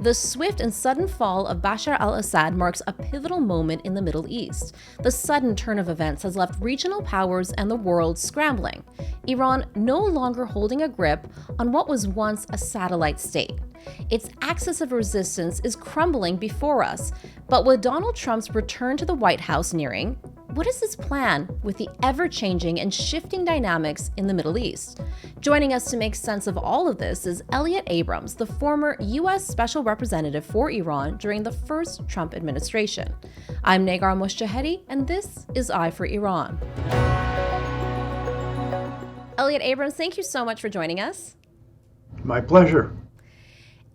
The swift and sudden fall of Bashar al-Assad marks a pivotal moment in the Middle East. The sudden turn of events has left regional powers and the world scrambling. Iran no longer holding a grip on what was once a satellite state. Its axis of resistance is crumbling before us. But with Donald Trump's return to the White House nearing, what is his plan with the ever-changing and shifting dynamics in the Middle East? Joining us to make sense of all of this is Elliott Abrams, the former U.S. Special Representative for Iran during the first Trump administration. I'm Negar Moshahedi, and this is Eye for Iran. Elliott Abrams, thank you so much for joining us. My pleasure.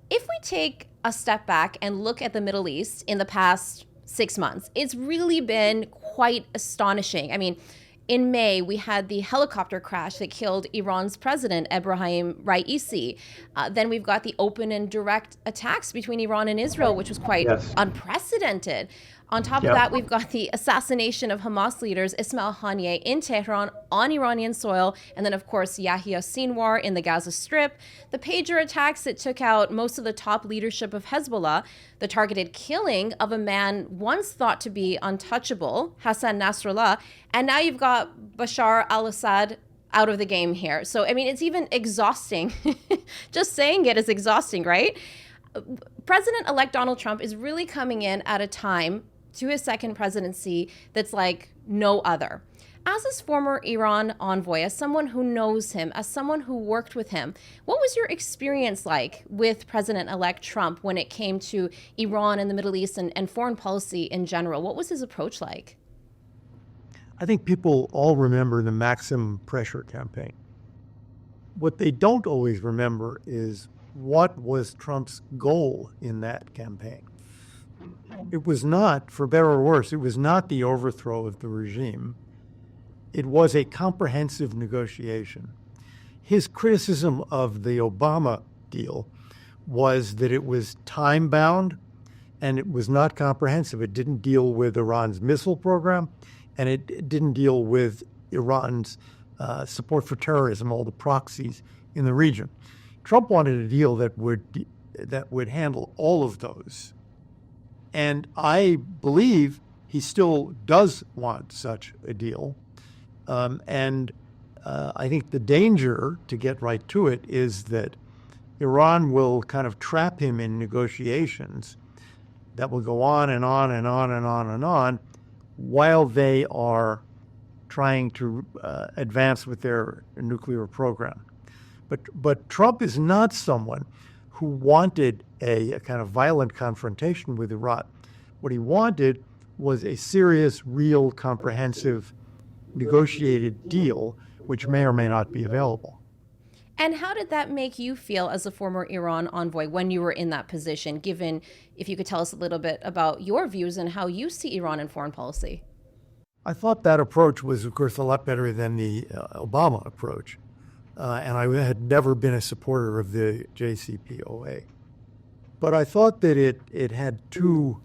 If we take a step back and look at the Middle East in the past 6 months, it's really been quite astonishing. I mean, in May, we had the helicopter crash that killed Iran's president, Ebrahim Raisi. Then we've got the open and direct attacks between Iran and Israel, which was quite unprecedented. On top of that, we've got the assassination of Hamas leaders Ismail Haniyeh in Tehran on Iranian soil, and then, of course, Yahya Sinwar in the Gaza Strip, the pager attacks that took out most of the top leadership of Hezbollah, the targeted killing of a man once thought to be untouchable, Hassan Nasrallah, and now you've got Bashar al-Assad out of the game here. So, I mean, it's even exhausting. Just saying it is exhausting, right? President-elect Donald Trump is really coming in at a time to his second presidency that's like no other. As his former Iran envoy, as someone who knows him, as someone who worked with him, what was your experience like with President-elect Trump when it came to Iran and the Middle East and foreign policy in general? What was his approach like? I think people all remember the Maximum Pressure campaign. What they don't always remember is what was Trump's goal in that campaign. It was not, for better or worse, it was not the overthrow of the regime. It was a comprehensive negotiation. His criticism of the Obama deal was that it was time-bound and it was not comprehensive. It didn't deal with Iran's missile program, and it didn't deal with Iran's support for terrorism, all the proxies in the region. Trump wanted a deal that would handle all of those. And I believe he still does want such a deal. I think the danger, to get right to it, is that Iran will kind of trap him in negotiations that will go on and on and on and on and on while they are trying to advance with their nuclear program. But Trump is not someone who wanted a kind of violent confrontation with Iran. What he wanted was a serious, real, comprehensive, negotiated deal, which may or may not be available. And how did that make you feel as a former Iran envoy when you were in that position, given, if you could tell us a little bit about your views and how you see Iran in foreign policy? I thought that approach was, of course, a lot better than the Obama approach. And I had never been a supporter of the JCPOA. But I thought that it had two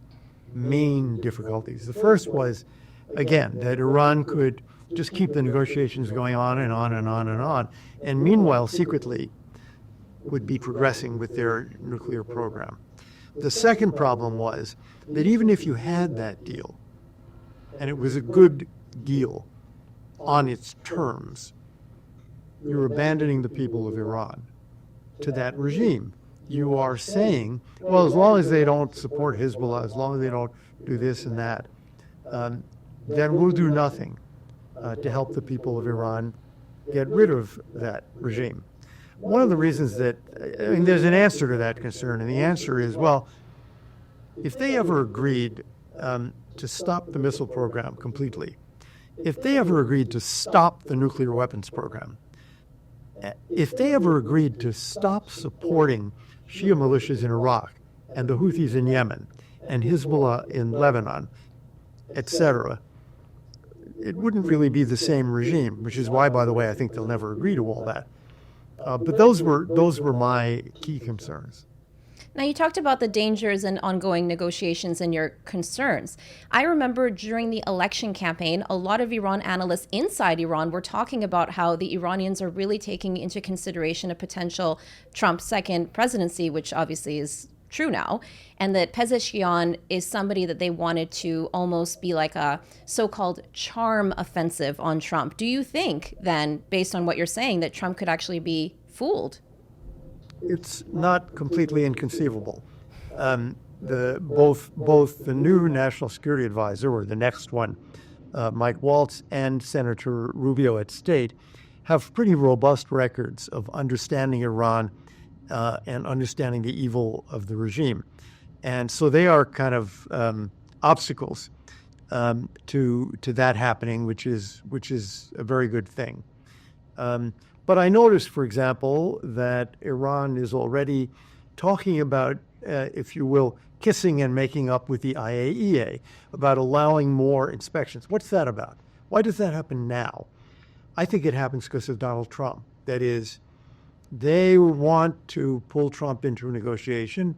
main difficulties. The first was, again, that Iran could just keep the negotiations going on and on and on and on, and meanwhile, secretly, would be progressing with their nuclear program. The second problem was that even if you had that deal, and it was a good deal on its terms, you're abandoning the people of Iran to that regime. You are saying, well, as long as they don't support Hezbollah, as long as they don't do this and that, then we'll do nothing to help the people of Iran get rid of that regime. One of the reasons that, there's an answer to that concern, and the answer is, well, if they ever agreed to stop the missile program completely, if they ever agreed to stop the nuclear weapons program, if they ever agreed to stop supporting Shia militias in Iraq and the Houthis in Yemen and Hezbollah in Lebanon, etc., it wouldn't really be the same regime, which is why, by the way, I think they'll never agree to all that. But those were my key concerns. Now, you talked about the dangers and ongoing negotiations and your concerns. I remember during the election campaign, a lot of Iran analysts inside Iran were talking about how the Iranians are really taking into consideration a potential Trump second presidency, which obviously is true now, and that Pezeshkian is somebody that they wanted to almost be like a so-called charm offensive on Trump. Do you think then, based on what you're saying, that Trump could actually be fooled? It's not completely inconceivable. Both the new national security advisor, or the next one, Mike Waltz, and Senator Rubio at State have pretty robust records of understanding Iran and understanding the evil of the regime. And so they are kind of obstacles to that happening, which is a very good thing. But I noticed, for example, that Iran is already talking about, if you will, kissing and making up with the IAEA about allowing more inspections. What's that about? Why does that happen now? I think it happens because of Donald Trump. That is, they want to pull Trump into a negotiation.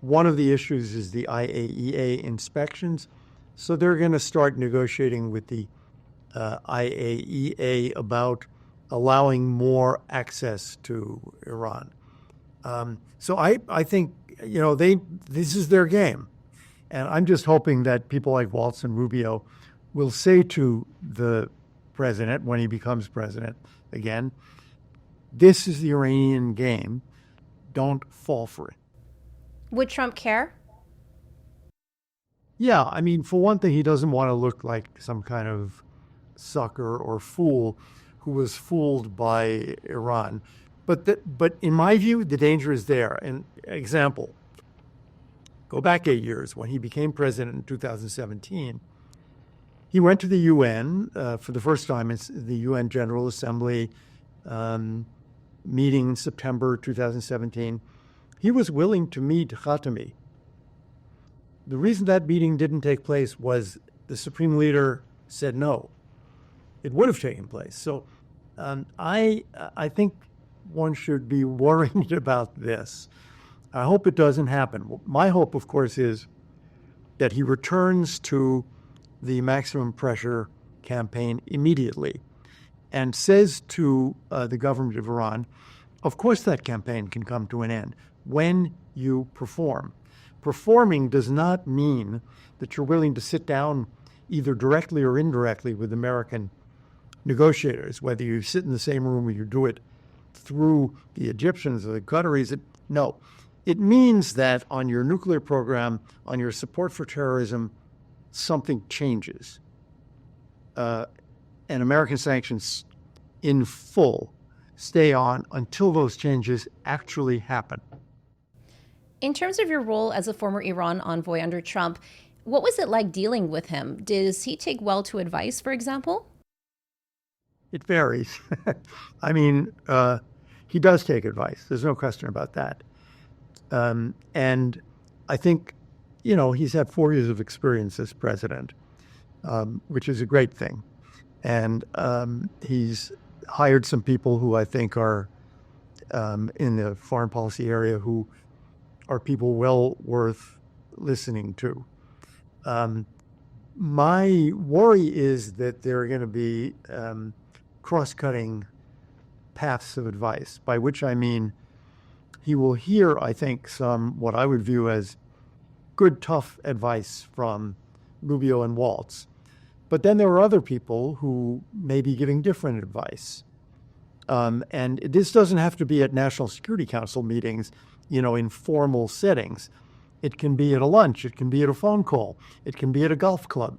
One of the issues is the IAEA inspections. So they're going to start negotiating with the IAEA about allowing more access to Iran. So I think, this is their game. And I'm just hoping that people like Waltz and Rubio will say to the president, when he becomes president again, this is the Iranian game. Don't fall for it. Would Trump care? Yeah, I mean, for one thing, he doesn't want to look like some kind of sucker or fool who was fooled by Iran. But in my view, the danger is there. An example, go back 8 years when he became president in 2017. He went to the UN for the first time. It's the UN General Assembly meeting in September 2017. He was willing to meet Khatami. The reason that meeting didn't take place was the supreme leader said no. It would have taken place. So I think one should be worried about this. I hope it doesn't happen. My hope, of course, is that he returns to the maximum pressure campaign immediately and says to the government of Iran, of course that campaign can come to an end when you perform. Performing does not mean that you're willing to sit down either directly or indirectly with American negotiators, whether you sit in the same room or you do it through the Egyptians or the Qataris. No, it means that on your nuclear program, on your support for terrorism, something changes. And American sanctions in full stay on until those changes actually happen. In terms of your role as a former Iran envoy under Trump, what was it like dealing with him? Does he take well to advice, for example? It varies. I mean, he does take advice. There's no question about that. And I think, he's had 4 years of experience as president, which is a great thing. And he's hired some people who I think are in the foreign policy area who are people well worth listening to. My worry is that there are going to be cross-cutting paths of advice, by which I mean he will hear, I think, some what I would view as good, tough advice from Rubio and Waltz. But then there are other people who may be giving different advice. And this doesn't have to be at National Security Council meetings, in formal settings. It can be at a lunch. It can be at a phone call. It can be at a golf club.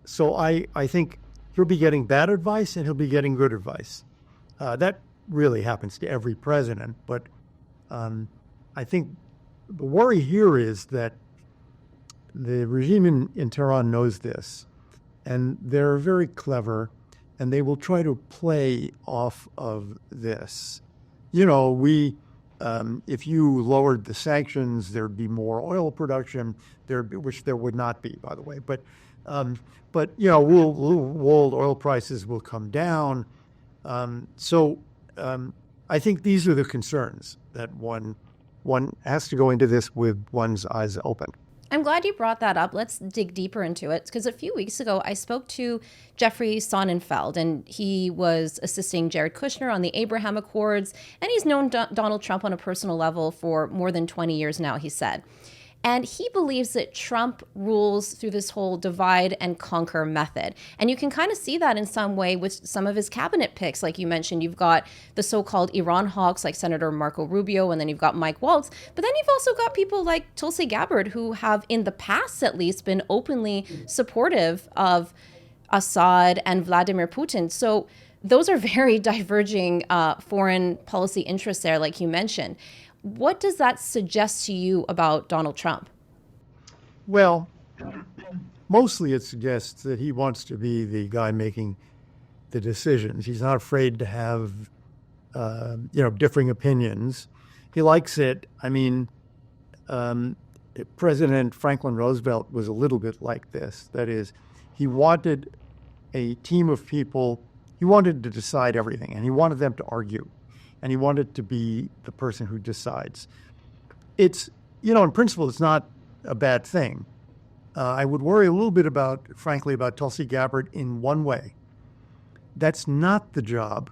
So I think he'll be getting bad advice and he'll be getting good advice. That really happens to every president. But I think the worry here is that the regime in Tehran knows this, and they're very clever, and they will try to play off of this. If you lowered the sanctions, there'd be more oil production, which there would not be, by the way. But world oil prices will come down. So I think these are the concerns that one has to go into this with one's eyes open. I'm glad you brought that up. Let's dig deeper into it because a few weeks ago I spoke to Jeffrey Sonnenfeld, and he was assisting Jared Kushner on the Abraham Accords, and he's known Donald Trump on a personal level for more than 20 years now, he said. And he believes that Trump rules through this whole divide and conquer method. And you can kind of see that in some way with some of his cabinet picks. Like you mentioned, you've got the so-called Iran hawks like Senator Marco Rubio, and then you've got Mike Waltz. But then you've also got people like Tulsi Gabbard, who have in the past at least been openly supportive of Assad and Vladimir Putin. So those are very diverging foreign policy interests there, like you mentioned. What does that suggest to you about Donald Trump? Well, mostly it suggests that he wants to be the guy making the decisions. He's not afraid to have, differing opinions. He likes it. I mean, President Franklin Roosevelt was a little bit like this. That is, he wanted a team of people. He wanted to decide everything, and he wanted them to argue. And he wanted to be the person who decides. It's, in principle, it's not a bad thing. I would worry a little bit frankly, about Tulsi Gabbard in one way. That's not the job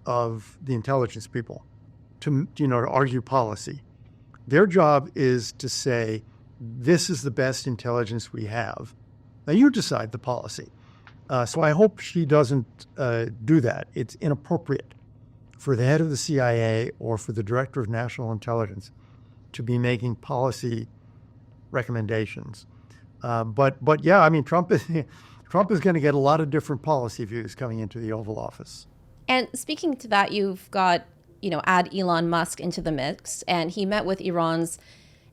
of the intelligence people to argue policy. Their job is to say, this is the best intelligence we have. Now you decide the policy. So I hope she doesn't do that. It's inappropriate for the head of the CIA or for the director of national intelligence to be making policy recommendations. But yeah, I mean, Trump is going to get a lot of different policy views coming into the Oval Office. And speaking to that, you've got, add Elon Musk into the mix, and he met with Iran's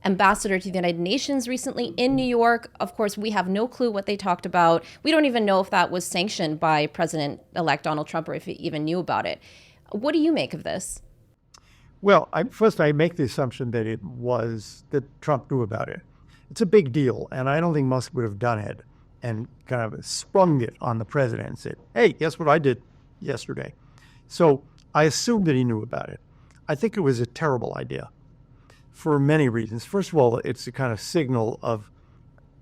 ambassador to the United Nations recently in New York. Of course, we have no clue what they talked about. We don't even know if that was sanctioned by President-elect Donald Trump or if he even knew about it. What do you make of this? Well, first I make the assumption that Trump knew about it. It's a big deal, and I don't think Musk would have done it and kind of sprung it on the president and said, hey, guess what I did yesterday? So I assume that he knew about it. I think it was a terrible idea for many reasons. First of all, it's a kind of signal of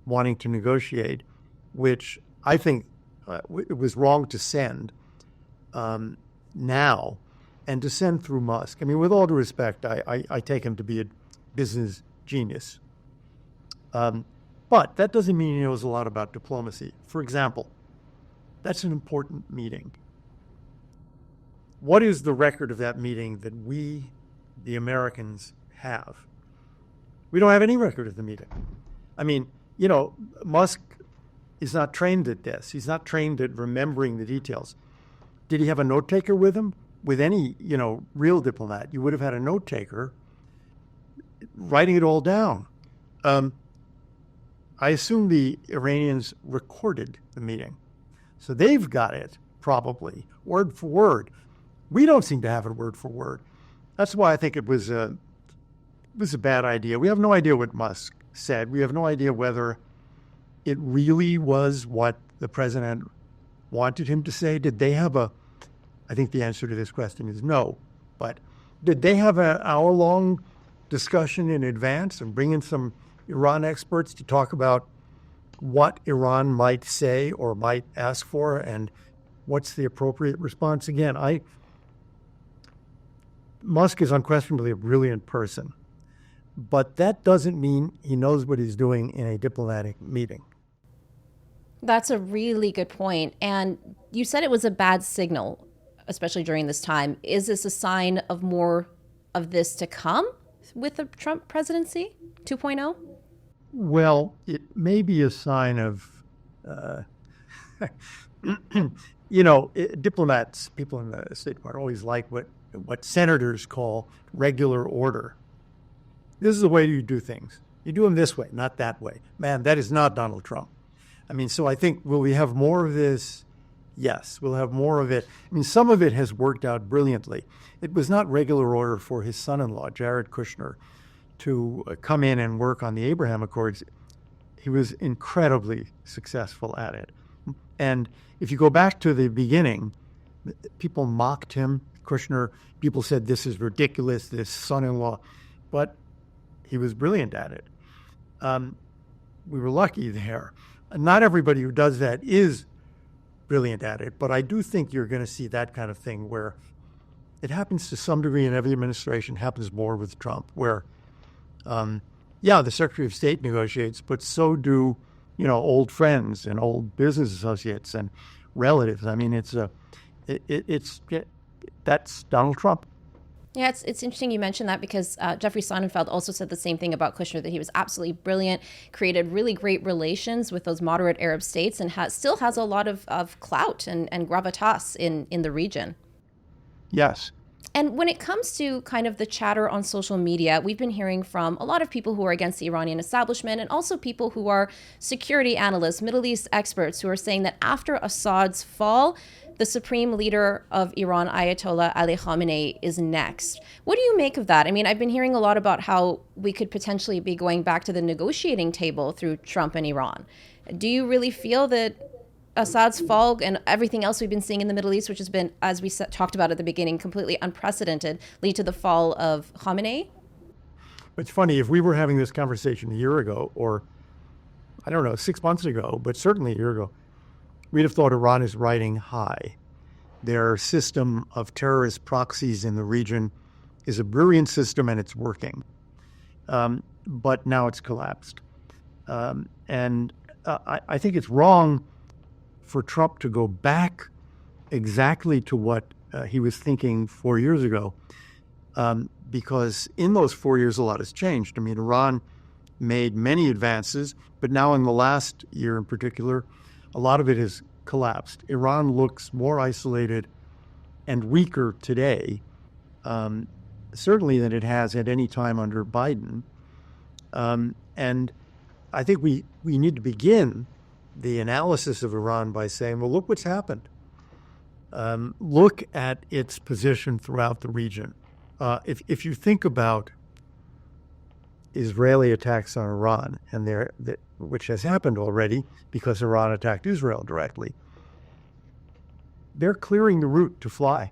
wanting to negotiate, which I think it was wrong to send now, and to send through Musk. I mean, with all due respect, I take him to be a business genius. But that doesn't mean he knows a lot about diplomacy. For example, that's an important meeting. What is the record of that meeting that we, the Americans, have? We don't have any record of the meeting. I mean, Musk is not trained at this. He's not trained at remembering the details. Did he have a note taker with him? With any, real diplomat, you would have had a note taker writing it all down. I assume the Iranians recorded the meeting. So they've got it, probably, word for word. We don't seem to have it word for word. That's why I think it was a bad idea. We have no idea what Musk said. We have no idea whether it really was what the president wanted him to say. Did they have I think the answer to this question is no, but did they have an hour-long discussion in advance and bring in some Iran experts to talk about what Iran might say or might ask for and what's the appropriate response? Again, Musk is unquestionably a brilliant person, but that doesn't mean he knows what he's doing in a diplomatic meeting. That's a really good point. And you said it was a bad signal, especially during this time. Is this a sign of more of this to come with the Trump presidency 2.0? Well, it may be a sign of, diplomats, people in the State Department always like what senators call regular order. This is the way you do things. You do them this way, not that way. Man, that is not Donald Trump. I mean, so I think, will we have more of this? Yes, we'll have more of it. I mean, some of it has worked out brilliantly. It was not regular order for his son-in-law, Jared Kushner, to come in and work on the Abraham Accords. He was incredibly successful at it. And if you go back to the beginning, people mocked him, Kushner. People said, this is ridiculous, this son-in-law. But he was brilliant at it. we were lucky there. Not everybody who does that is brilliant at it, but I do think you're going to see that kind of thing where it happens to some degree in every administration, happens more with Trump, where, the Secretary of State negotiates, but so do, old friends and old business associates and relatives. I mean, that's Donald Trump. Yeah, it's interesting you mentioned that because Jeffrey Sonnenfeld also said the same thing about Kushner, that he was absolutely brilliant, created really great relations with those moderate Arab states, and still has a lot of clout and gravitas in the region. Yes. And when it comes to kind of the chatter on social media, we've been hearing from a lot of people who are against the Iranian establishment and also people who are security analysts, Middle East experts, who are saying that after Assad's fall, the supreme leader of Iran, Ayatollah Ali Khamenei, is next. What do you make of that? I mean, I've been hearing a lot about how we could potentially be going back to the negotiating table through Trump and Iran. Do you really feel that Assad's fall and everything else we've been seeing in the Middle East, which has been, as we talked about at the beginning, completely unprecedented, lead to the fall of Khamenei? It's funny, if we were having this conversation a year ago, or I don't know, 6 months ago, but certainly a year ago, we'd have thought Iran is riding high. Their system of terrorist proxies in the region is a brilliant system and it's working. But now it's collapsed. I think it's wrong for Trump to go back exactly to what he was thinking 4 years ago, because in those 4 years, a lot has changed. I mean, Iran made many advances, but now in the last year in particular, a lot of it has collapsed. Iran looks more isolated and weaker today, certainly than it has at any time under Biden. And I think we need to begin the analysis of Iran by saying, well, look what's happened. Look at its position throughout the region. If you think about Israeli attacks on Iran, and which has happened already because Iran attacked Israel directly, they're clearing the route to fly.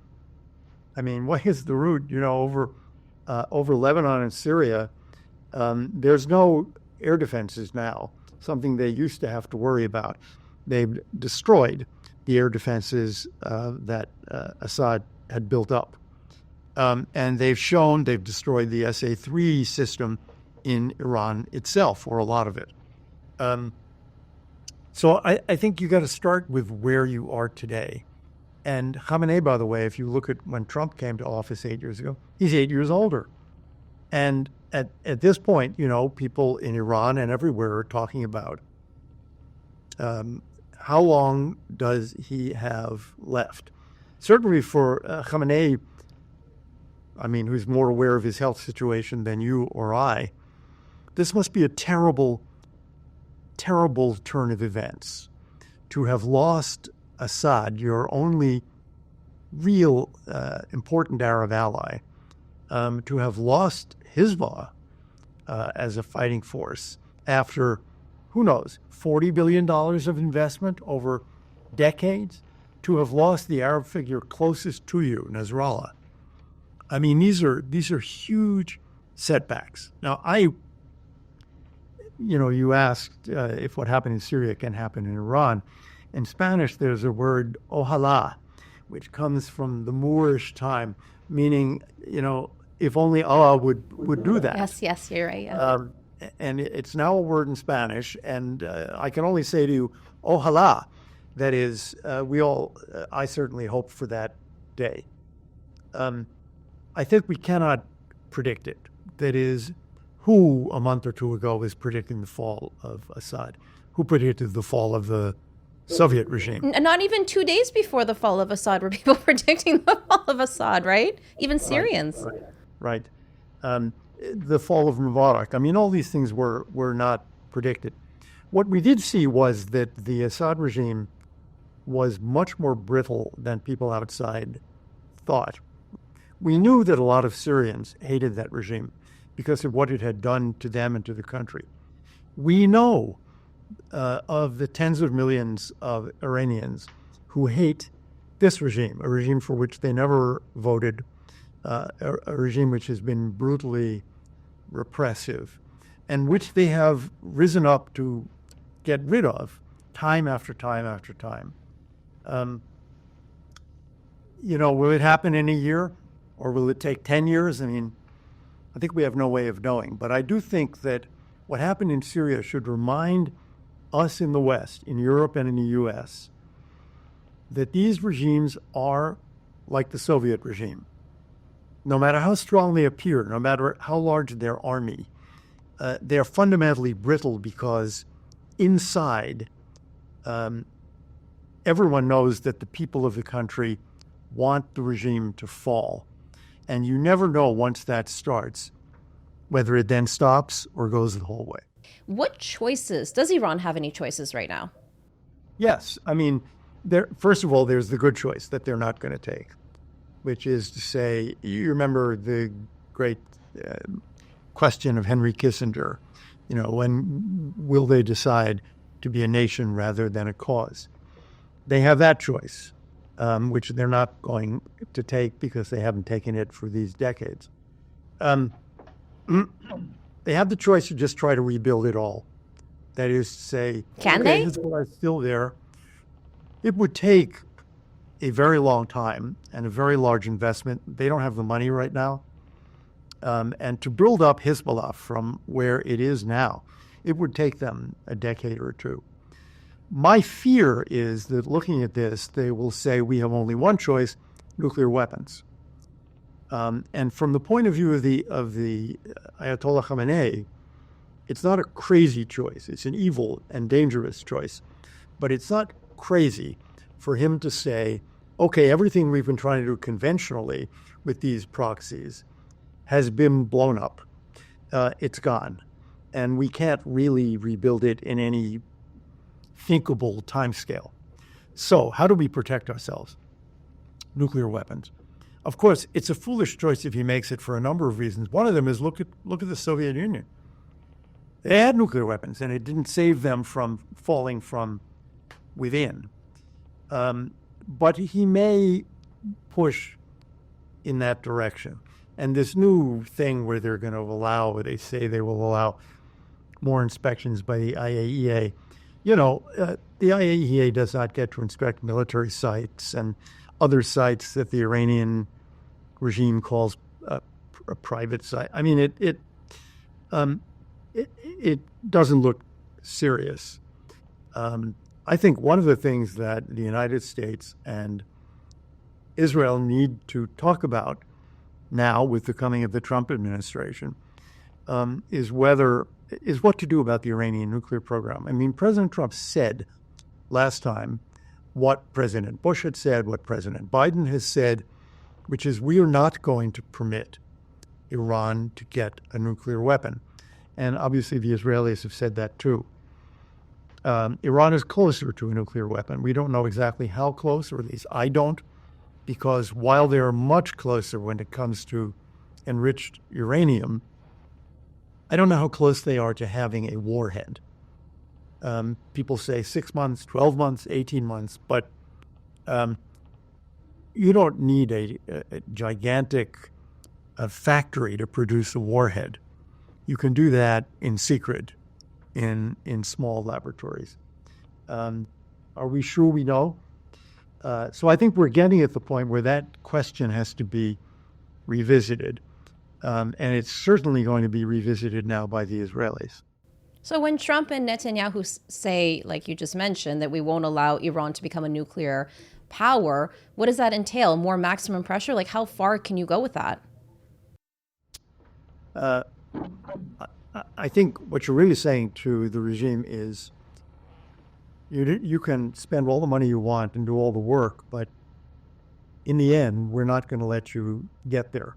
I mean, what is the route? Over Lebanon and Syria, there's no air defenses now, something they used to have to worry about. They've destroyed the air defenses that Assad had built up. And they've destroyed the SA-3 system in Iran itself, or a lot of it. So I think you got to start with where you are today. And Khamenei, by the way, if you look at when Trump came to office 8 years ago, he's 8 years older. And at this point, people in Iran and everywhere are talking about how long does he have left? Certainly for Khamenei, I mean, who's more aware of his health situation than you or I, this must be a terrible, terrible turn of events. To have lost Assad, your only real important Arab ally, to have lost Hezbollah as a fighting force after, who knows, $40 billion of investment over decades, to have lost the Arab figure closest to you, Nasrallah. I mean, these are huge setbacks. Now, you asked if what happened in Syria can happen in Iran. In Spanish, there's a word, ojalá, which comes from the Moorish time, meaning, if only Allah would do that. Yes, you're right. Yeah. And it's now a word in Spanish, and I can only say to you, ojalá. That is, I certainly hope for that day. I think we cannot predict it. That is, who a month or two ago was predicting the fall of Assad? Who predicted the fall of the Soviet regime? Not even 2 days before the fall of Assad were people predicting the fall of Assad, right? Even Syrians. Right. The fall of Mubarak. I mean, all these things were not predicted. What we did see was that the Assad regime was much more brittle than people outside thought. We knew that a lot of Syrians hated that regime because of what it had done to them and to the country. We know of the tens of millions of Iranians who hate this regime, a regime for which they never voted, a regime which has been brutally repressive. and which they have risen up to get rid of time after time after time. Will it happen in a year, or will it take 10 years? I mean, I think we have no way of knowing. But I do think that what happened in Syria should remind us in the West, in Europe and in the U.S., that these regimes are like the Soviet regime. No matter how strong they appear, no matter how large their army, they're fundamentally brittle because inside, everyone knows that the people of the country want the regime to fall. And you never know once that starts whether it then stops or goes the whole way. What choices? Does Iran have any choices right now? Yes. I mean, first of all, there's the good choice that they're not going to take, which is to say, you remember the great question of Henry Kissinger, when will they decide to be a nation rather than a cause? They have that choice, which they're not going to take because they haven't taken it for these decades. They have the choice to just try to rebuild it all. That is to say, Can they? Hezbollah is still there. It would take a very long time and a very large investment. They don't have the money right now. And to build up Hezbollah from where it is now, it would take them a decade or two. My fear is that looking at this, they will say we have only one choice: nuclear weapons. And from the point of view of the Ayatollah Khamenei, it's not a crazy choice. It's an evil and dangerous choice. But it's not crazy for him to say, okay, everything we've been trying to do conventionally with these proxies has been blown up. It's gone. And we can't really rebuild it in any thinkable timescale. So how do we protect ourselves? Nuclear weapons. Of course, it's a foolish choice if he makes it for a number of reasons. One of them is look at the Soviet Union. They had nuclear weapons, and it didn't save them from falling from within. But he may push in that direction. And this new thing where they're going to allow, where they say they will allow more inspections by the IAEA. The IAEA does not get to inspect military sites and other sites that the Iranian regime calls a private site. I mean, it doesn't look serious. I think one of the things that the United States and Israel need to talk about now with the coming of the Trump administration is what to do about the Iranian nuclear program. I mean, President Trump said last time what President Bush had said, what President Biden has said, which is we are not going to permit Iran to get a nuclear weapon. And obviously the Israelis have said that too. Iran is closer to a nuclear weapon. We don't know exactly how close, or at least I don't, because while they are much closer when it comes to enriched uranium, I don't know how close they are to having a warhead. People say 6 months, 12 months, 18 months, but you don't need a gigantic factory to produce a warhead. You can do that in secret in small laboratories. Are we sure we know? So I think we're getting at the point where that question has to be revisited. And it's certainly going to be revisited now by the Israelis. So when Trump and Netanyahu say, like you just mentioned, that we won't allow Iran to become a nuclear power, what does that entail? More maximum pressure? Like, how far can you go with that? I think what you're really saying to the regime is you can spend all the money you want and do all the work, but in the end, we're not going to let you get there.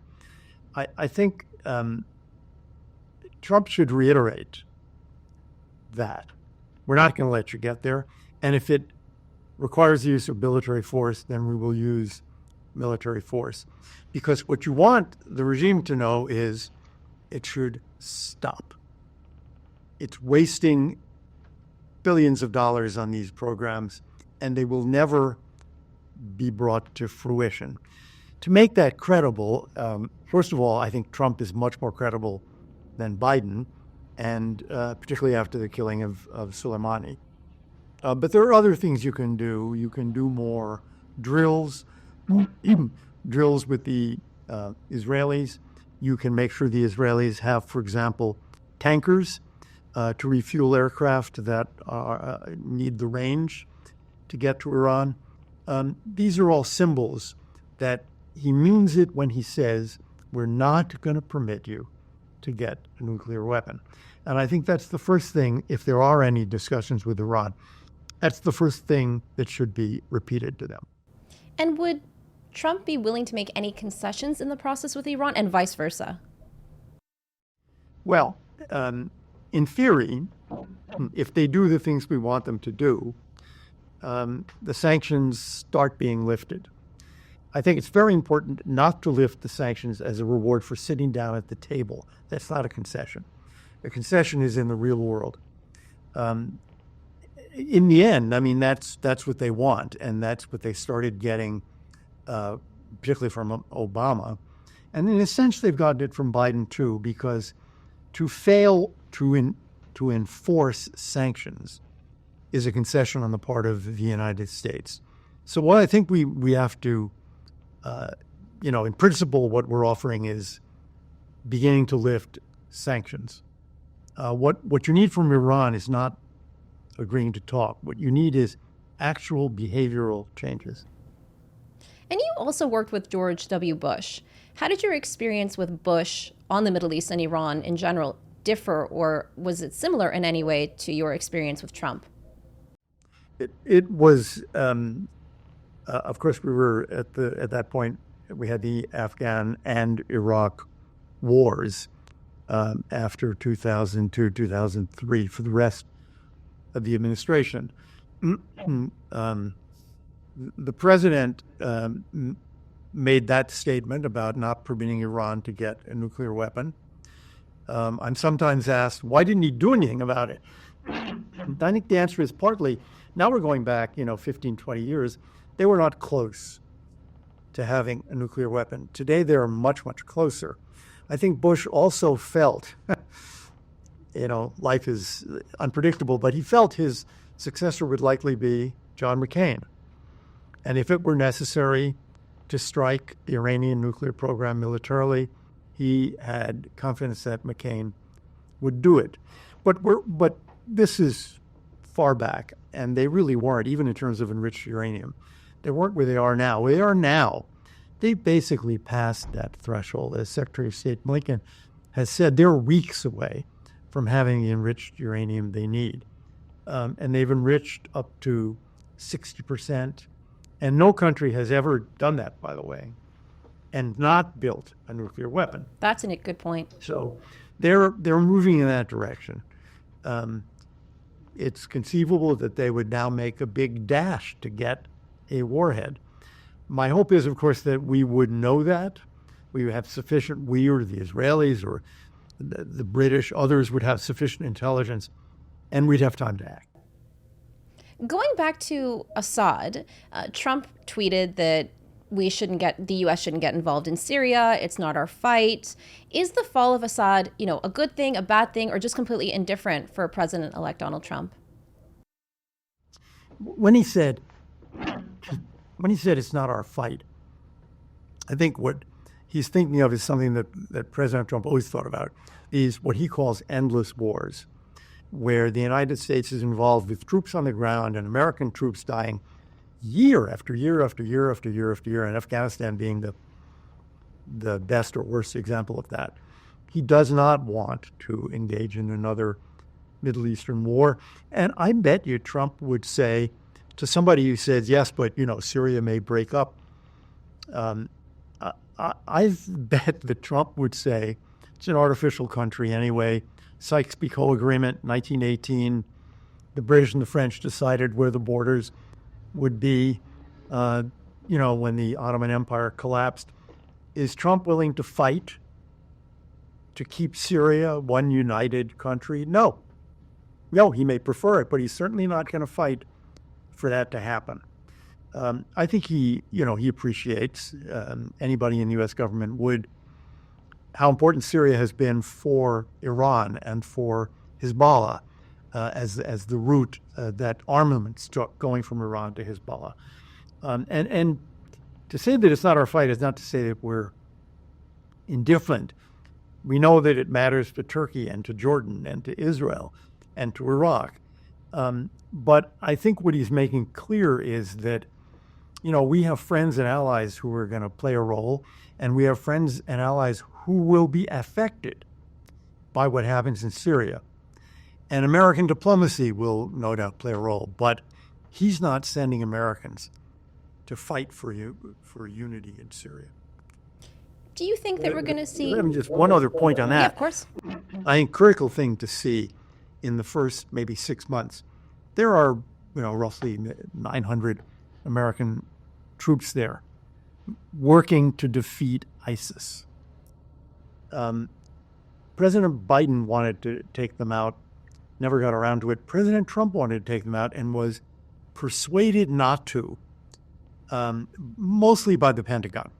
I think Trump should reiterate that. We're not going to let you get there. And if it requires the use of military force, then we will use military force. Because what you want the regime to know is it should stop. It's wasting billions of dollars on these programs, and they will never be brought to fruition. To make that credible, first of all, I think Trump is much more credible than Biden. and particularly after the killing of Soleimani. But there are other things you can do. You can do more drills, even drills with the Israelis. You can make sure the Israelis have, for example, tankers to refuel aircraft that need the range to get to Iran. These are all symbols that he means it when he says, we're not going to permit you to get a nuclear weapon. And I think that's the first thing, if there are any discussions with Iran, that's the first thing that should be repeated to them. And would Trump be willing to make any concessions in the process with Iran and vice versa? Well, in theory, if they do the things we want them to do, the sanctions start being lifted. I think it's very important not to lift the sanctions as a reward for sitting down at the table. That's not a concession. A concession is in the real world. In the end, I mean, that's what they want, and that's what they started getting, particularly from Obama. And in a sense, they've gotten it from Biden, too, because to fail to enforce sanctions is a concession on the part of the United States. So what I think we have to, in principle, what we're offering is beginning to lift sanctions. What you need from Iran is not agreeing to talk. What you need is actual behavioral changes. And you also worked with George W. Bush. How did your experience with Bush on the Middle East and Iran in general differ, or was it similar in any way to your experience with Trump? It was, of course, we were at that point, we had the Afghan and Iraq wars after 2002, 2003 for the rest of the administration. The president made that statement about not permitting Iran to get a nuclear weapon. I'm sometimes asked, why didn't he do anything about it? I think the answer is partly, now we're going back, 15, 20 years, they were not close to having a nuclear weapon. Today, they're much, much closer. I think Bush also felt, life is unpredictable, but he felt his successor would likely be John McCain. And if it were necessary to strike the Iranian nuclear program militarily, he had confidence that McCain would do it. But this is far back, and they really weren't, even in terms of enriched uranium. They weren't where they are now. Where they are now, they basically passed that threshold. As Secretary of State Blinken has said, they're weeks away from having the enriched uranium they need. And they've enriched up to 60%. And no country has ever done that, by the way, and not built a nuclear weapon. That's a good point. So they're moving in that direction. It's conceivable that they would now make a big dash to get a warhead. My hope is, of course, that we would know that. We would have sufficient, we or the Israelis or the British, others would have sufficient intelligence, and we'd have time to act. Going back to Assad, Trump tweeted that the U.S. shouldn't get involved in Syria. It's not our fight. Is the fall of Assad, a good thing, a bad thing, or just completely indifferent for President-elect Donald Trump? When he said it's not our fight, I think what he's thinking of is something that President Trump always thought about, is what he calls endless wars, where the United States is involved with troops on the ground and American troops dying year after year after year after year after year, and Afghanistan being the best or worst example of that. He does not want to engage in another Middle Eastern war. And I bet you Trump would say to somebody who says, yes, but, Syria may break up, I bet that Trump would say, it's an artificial country anyway. Sykes-Picot Agreement, 1918, the British and the French decided where the borders would be, when the Ottoman Empire collapsed. Is Trump willing to fight to keep Syria one united country? No. No, he may prefer it, but he's certainly not going to fight for that to happen. I think he appreciates, anybody in the U.S. government would how important Syria has been for Iran and for Hezbollah as the route that armaments took going from Iran to Hezbollah. And to say that it's not our fight is not to say that we're indifferent. We know that it matters to Turkey and to Jordan and to Israel and to Iraq. But I think what he's making clear is that, we have friends and allies who are going to play a role, and we have friends and allies who will be affected by what happens in Syria. And American diplomacy will no doubt play a role, but he's not sending Americans to fight for unity in Syria. Do you think that we're going to see... Just one other point on that. Yeah, of course. I think critical thing to see in the first maybe 6 months, there are roughly 900 American troops there working to defeat ISIS. President Biden wanted to take them out, never got around to it. President Trump wanted to take them out and was persuaded not to, mostly by the Pentagon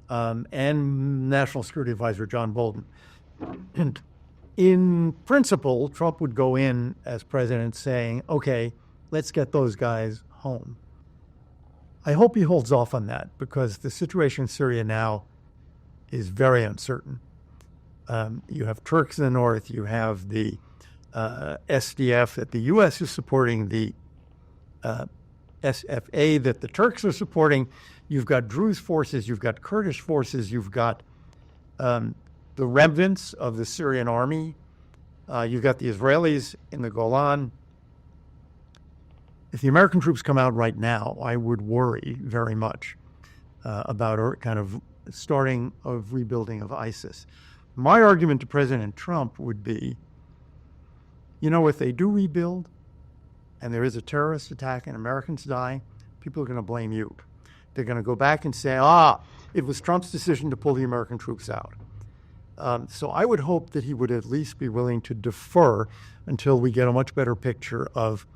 and National Security Advisor John Bolton. And in principle, Trump would go in as president saying, okay, let's get those guys home. I hope he holds off on that because the situation in Syria now is very uncertain. You have Turks in the north. You have the SDF that the U.S. is supporting, the SFA that the Turks are supporting. You've got Druze forces. You've got Kurdish forces. You've got the remnants of the Syrian army. You've got the Israelis in the Golan. If the American troops come out right now, I would worry very much about a kind of starting of rebuilding of ISIS. My argument to President Trump would be, if they do rebuild and there is a terrorist attack and Americans die, people are going to blame you. They're going to go back and say, it was Trump's decision to pull the American troops out. So I would hope that he would at least be willing to defer until we get a much better picture of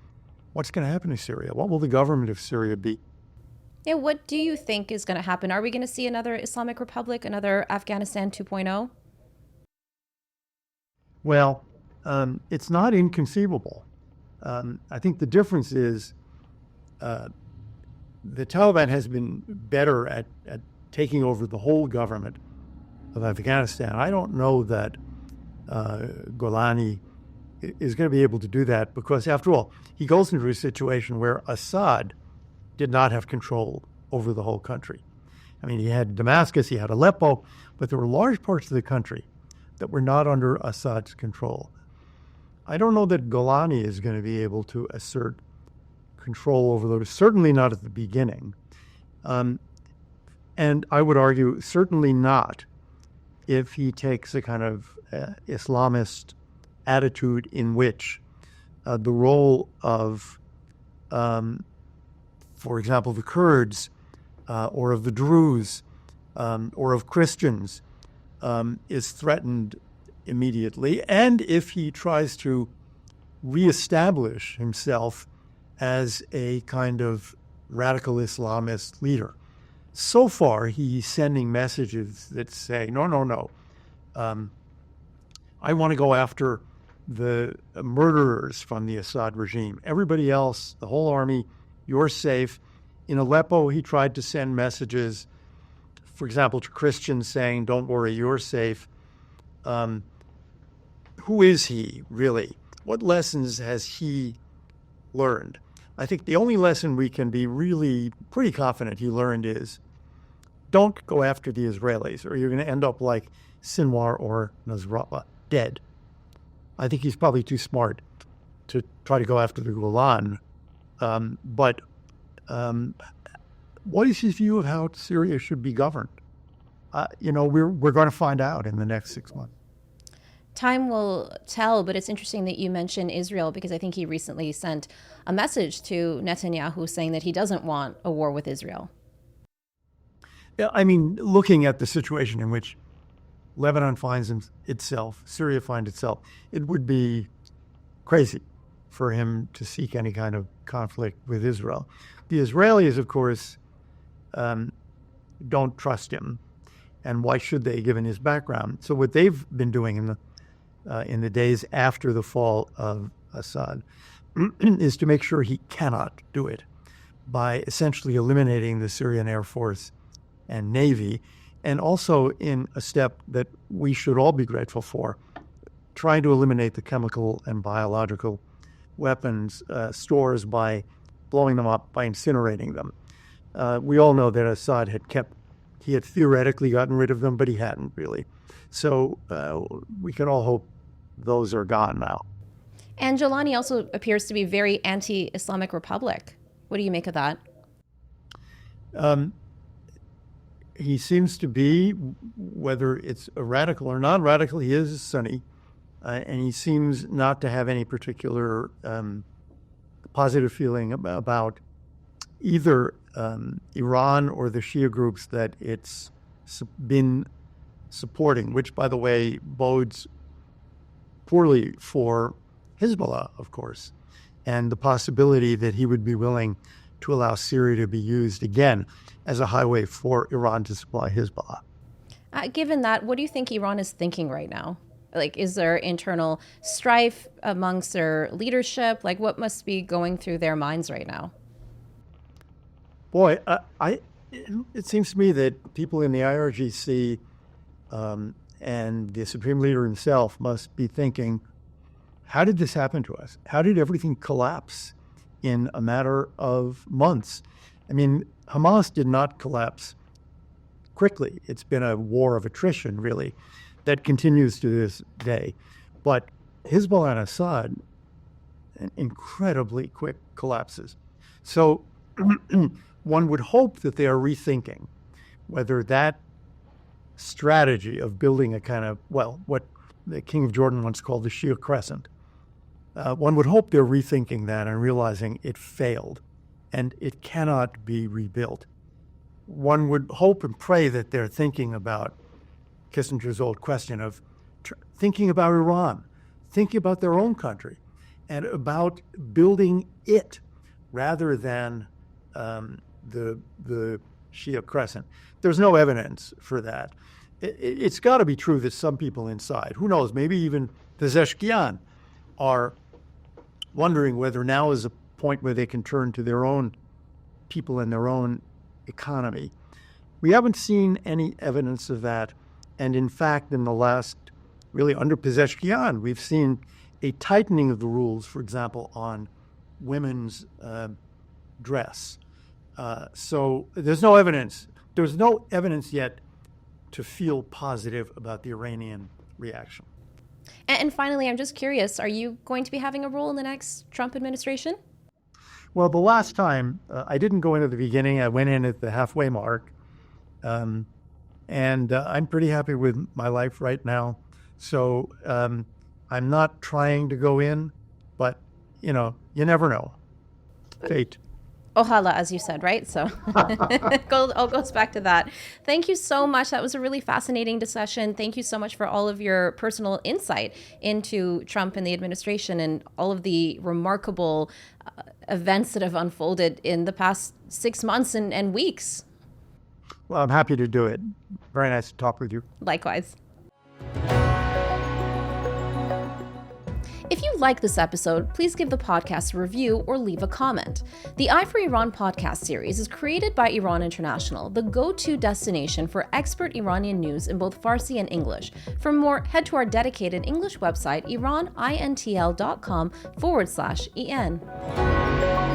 what's going to happen in Syria. What will the government of Syria be? Yeah, what do you think is going to happen? Are we going to see another Islamic Republic, another Afghanistan 2.0? Well, it's not inconceivable. I think the difference is the Taliban has been better at taking over the whole government of Afghanistan. I don't know that Golani is going to be able to do that because, after all, he goes into a situation where Assad did not have control over the whole country. I mean, he had Damascus, he had Aleppo, but there were large parts of the country that were not under Assad's control. I don't know that Golani is going to be able to assert control over those, certainly not at the beginning. And I would argue certainly not if he takes a kind of Islamist attitude in which the role of, for example, the Kurds or of the Druze or of Christians is threatened immediately, and if he tries to reestablish himself as a kind of radical Islamist leader. So far, he's sending messages that say, no. I want to go after the murderers from the Assad regime. Everybody else, the whole army, you're safe. In Aleppo, he tried to send messages, for example, to Christians saying, don't worry, you're safe. Who is he, really? What lessons has he learned? I think the only lesson we can be really pretty confident he learned is don't go after the Israelis, or you're going to end up like Sinwar or Nasrallah, dead. I think he's probably too smart to try to go after the Golan. But what is his view of how Syria should be governed? We're going to find out in the next 6 months. Time will tell, but it's interesting that you mention Israel because I think he recently sent a message to Netanyahu saying that he doesn't want a war with Israel. Yeah, I mean, looking at the situation in which Lebanon finds itself, Syria finds itself, it would be crazy for him to seek any kind of conflict with Israel. The Israelis, of course, don't trust him. and why should they, given his background? So what they've been doing in the days after the fall of Assad is to make sure he cannot do it by essentially eliminating the Syrian Air Force and Navy, and also in a step that we should all be grateful for, trying to eliminate the chemical and biological weapons stores by blowing them up, by incinerating them. We all know that Assad he had theoretically gotten rid of them, but he hadn't really. So we can all hope those are gone now. And Jolani also appears to be very anti-Islamic Republic. What do you make of that? He seems to be, whether it's a radical or non-radical, he is a Sunni, and he seems not to have any particular positive feeling about either Iran or the Shia groups that it's been supporting, which, by the way, bodes poorly for Hezbollah, of course, and the possibility that he would be willing to allow Syria to be used again as a highway for Iran to supply Hezbollah. Given that, what do you think Iran is thinking right now? Like, is there internal strife amongst their leadership? Like, what must be going through their minds right now? Boy, it seems to me that people in the IRGC and the Supreme Leader himself must be thinking, how did this happen to us? How did everything collapse in a matter of months? I mean, Hamas did not collapse quickly. It's been a war of attrition, really, that continues to this day. But Hezbollah and Assad, incredibly quick collapses. So one would hope that they are rethinking whether that strategy of building a kind of, well, what the King of Jordan once called the Shia Crescent, one would hope they're rethinking that and realizing it failed and it cannot be rebuilt. One would hope and pray that they're thinking about Kissinger's old question of thinking about Iran, thinking about their own country, and about building it rather than the Shia Crescent. There's no evidence for that. It's got to be true that some people inside, who knows, maybe even Pezeshkian, are wondering whether now is a point where they can turn to their own people and their own economy. We haven't seen any evidence of that. And in fact, in the last, really under Pezeshkian, we've seen a tightening of the rules, for example, on women's dress. So there's no evidence. There's no evidence yet to feel positive about the Iranian reaction. And finally, I'm just curious, are you going to be having a role in the next Trump administration? Well, the last time, I didn't go in at the beginning. I went in at the halfway mark. And I'm pretty happy with my life right now. So I'm not trying to go in, but, you never know. Fate. Ojalá, as you said, right? So it all goes back to that. Thank you so much. That was a really fascinating discussion. Thank you so much for all of your personal insight into Trump and the administration and all of the remarkable events that have unfolded in the past 6 months and weeks. Well, I'm happy to do it. Very nice to talk with you. Likewise. If you like this episode, please give the podcast a review or leave a comment. The Eye for Iran podcast series is created by Iran International, the go-to destination for expert Iranian news in both Farsi and English. For more, head to our dedicated English website, iranintl.com/en.